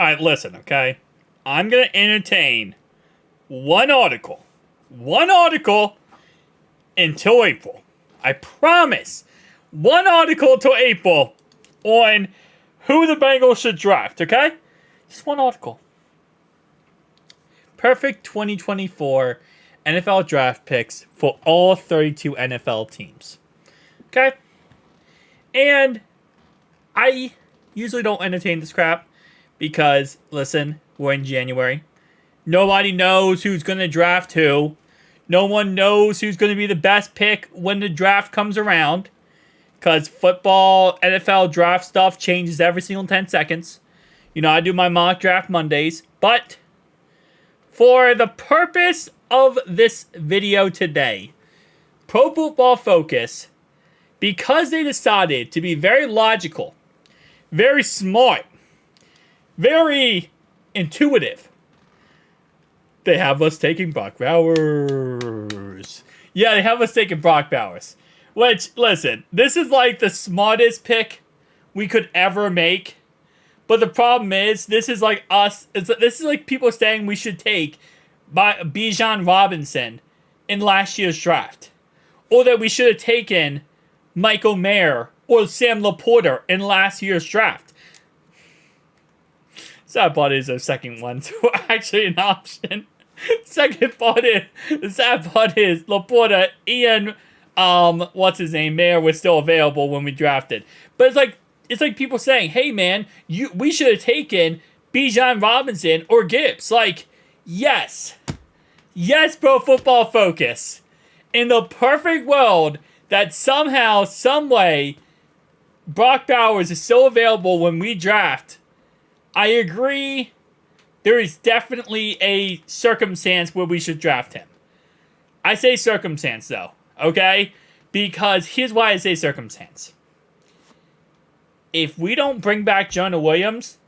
Alright, listen, okay? I'm going to entertain one article. One article until April. I promise. One article until April on who the Bengals should draft, okay? Just one article. Perfect 2024 NFL draft picks for all 32 NFL teams. Okay? And I usually don't entertain this crap because, listen, we're in January. Nobody knows who's going to draft who. No one knows who's going to be the best pick when the draft comes around. Because football, NFL draft stuff changes every single 10 seconds. You know, I do my mock draft Mondays. But for the purpose of this video today, Pro Football Focus, because they decided to be very logical, very smart, very intuitive, they have us taking Brock Bowers. Yeah, they have us taking Brock Bowers. Which, listen, this is like the smartest pick we could ever make. But the problem is, this is like us. This is like people saying we should take Bijan Robinson in last year's draft. Or that we should have taken Michael Mayer or Sam Laporta in last year's draft. Sad part is those second ones were actually an option. Second part is, the sad part is Laporta, Ian, what's his name, Mayer was still available when we drafted. But it's like people saying, hey man, we should have taken Bijan Robinson or Gibbs. Like, yes. Yes, Pro Football Focus. In the perfect world that somehow, some way, Brock Bowers is still available when we draft, I agree there is definitely a circumstance where we should draft him. I say circumstance, though, okay? Because here's why I say circumstance. If we don't bring back Jonah Williams,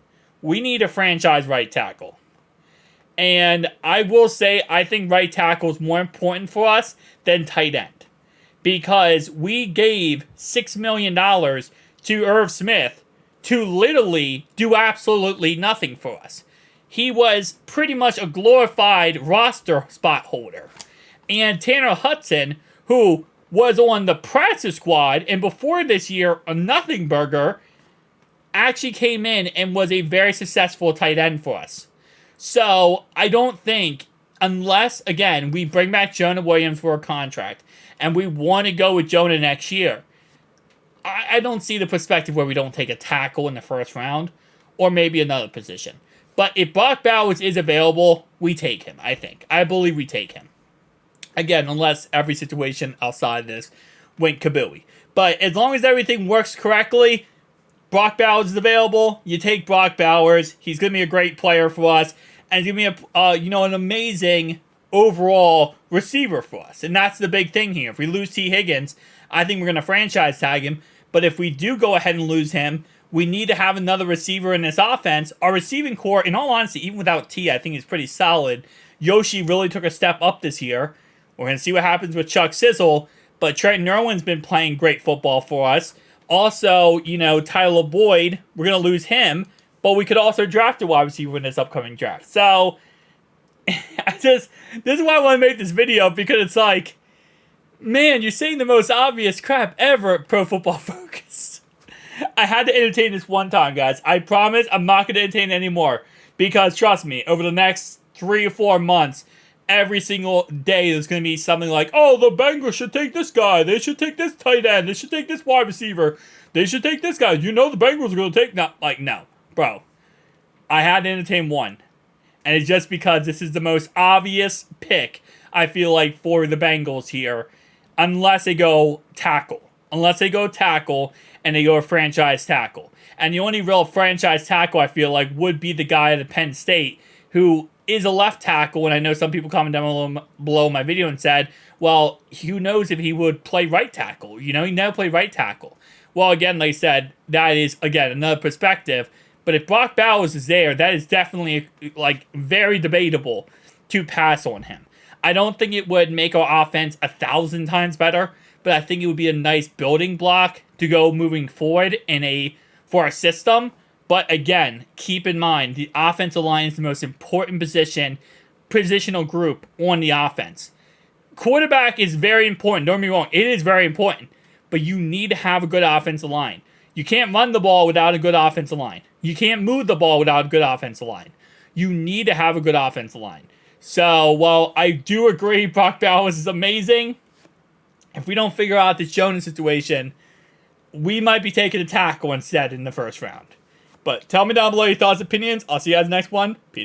we need a franchise right tackle. And I will say, I think right tackle is more important for us than tight end. Because we gave $6 million to Irv Smith to literally do absolutely nothing for us. He was pretty much a glorified roster spot holder. And Tanner Hudson, who was on the practice squad, and before this year, a nothing burger, actually came in and was a very successful tight end for us. So, I don't think, unless, again, we bring back Jonah Williams for a contract, and we want to go with Jonah next year, I don't see the perspective where we don't take a tackle in the first round, or maybe another position. But if Brock Bowers is available, we take him, I think. I believe we take him. Again, unless every situation outside of this went kabooey. But as long as everything works correctly, Brock Bowers is available, you take Brock Bowers. He's going to be a great player for us. And he's going to be an amazing overall receiver for us. And that's the big thing here. If we lose T. Higgins, I think we're going to franchise tag him. But if we do go ahead and lose him, we need to have another receiver in this offense. Our receiving core, in all honesty, even without T, I think is pretty solid. Yoshi really took a step up this year. We're going to see what happens with Chuck Sizzle. But Trenton Irwin's been playing great football for us. Also, Tyler Boyd, we're going to lose him. But we could also draft a wide receiver in this upcoming draft. So, this is why I want to make this video. Because it's like, man, you're saying the most obvious crap ever at Pro Football Focus. I had to entertain this one time, guys. I promise I'm not going to entertain anymore. Because, trust me, over the next 3 or 4 months, every single day there's going to be something like, oh, the Bengals should take this guy. They should take this tight end. They should take this wide receiver. They should take this guy. The Bengals are going to take... No. Bro. I had to entertain one. And it's just because this is the most obvious pick, I feel like, for the Bengals here. Unless they go tackle. Unless they go tackle and they go a franchise tackle. And the only real franchise tackle, I feel like, would be the guy at Penn State who is a left tackle. And I know some people commented down below my video and said, well, who knows if he would play right tackle? He never played right tackle. Well, again, like I said, that is, again, another perspective. But if Brock Bowers is there, that is definitely, very debatable to pass on him. I don't think it would make our offense 1,000 times better, but I think it would be a nice building block to go moving forward for our system. But again, keep in mind, the offensive line is the most important positional group on the offense. Quarterback is very important. Don't get me wrong. It is very important. But you need to have a good offensive line. You can't run the ball without a good offensive line. You can't move the ball without a good offensive line. You need to have a good offensive line. So, while I do agree Brock Bowers is amazing, if we don't figure out this Jonas situation, we might be taking a tackle instead in the first round. But tell me down below your thoughts and opinions. I'll see you guys in the next one. Peace.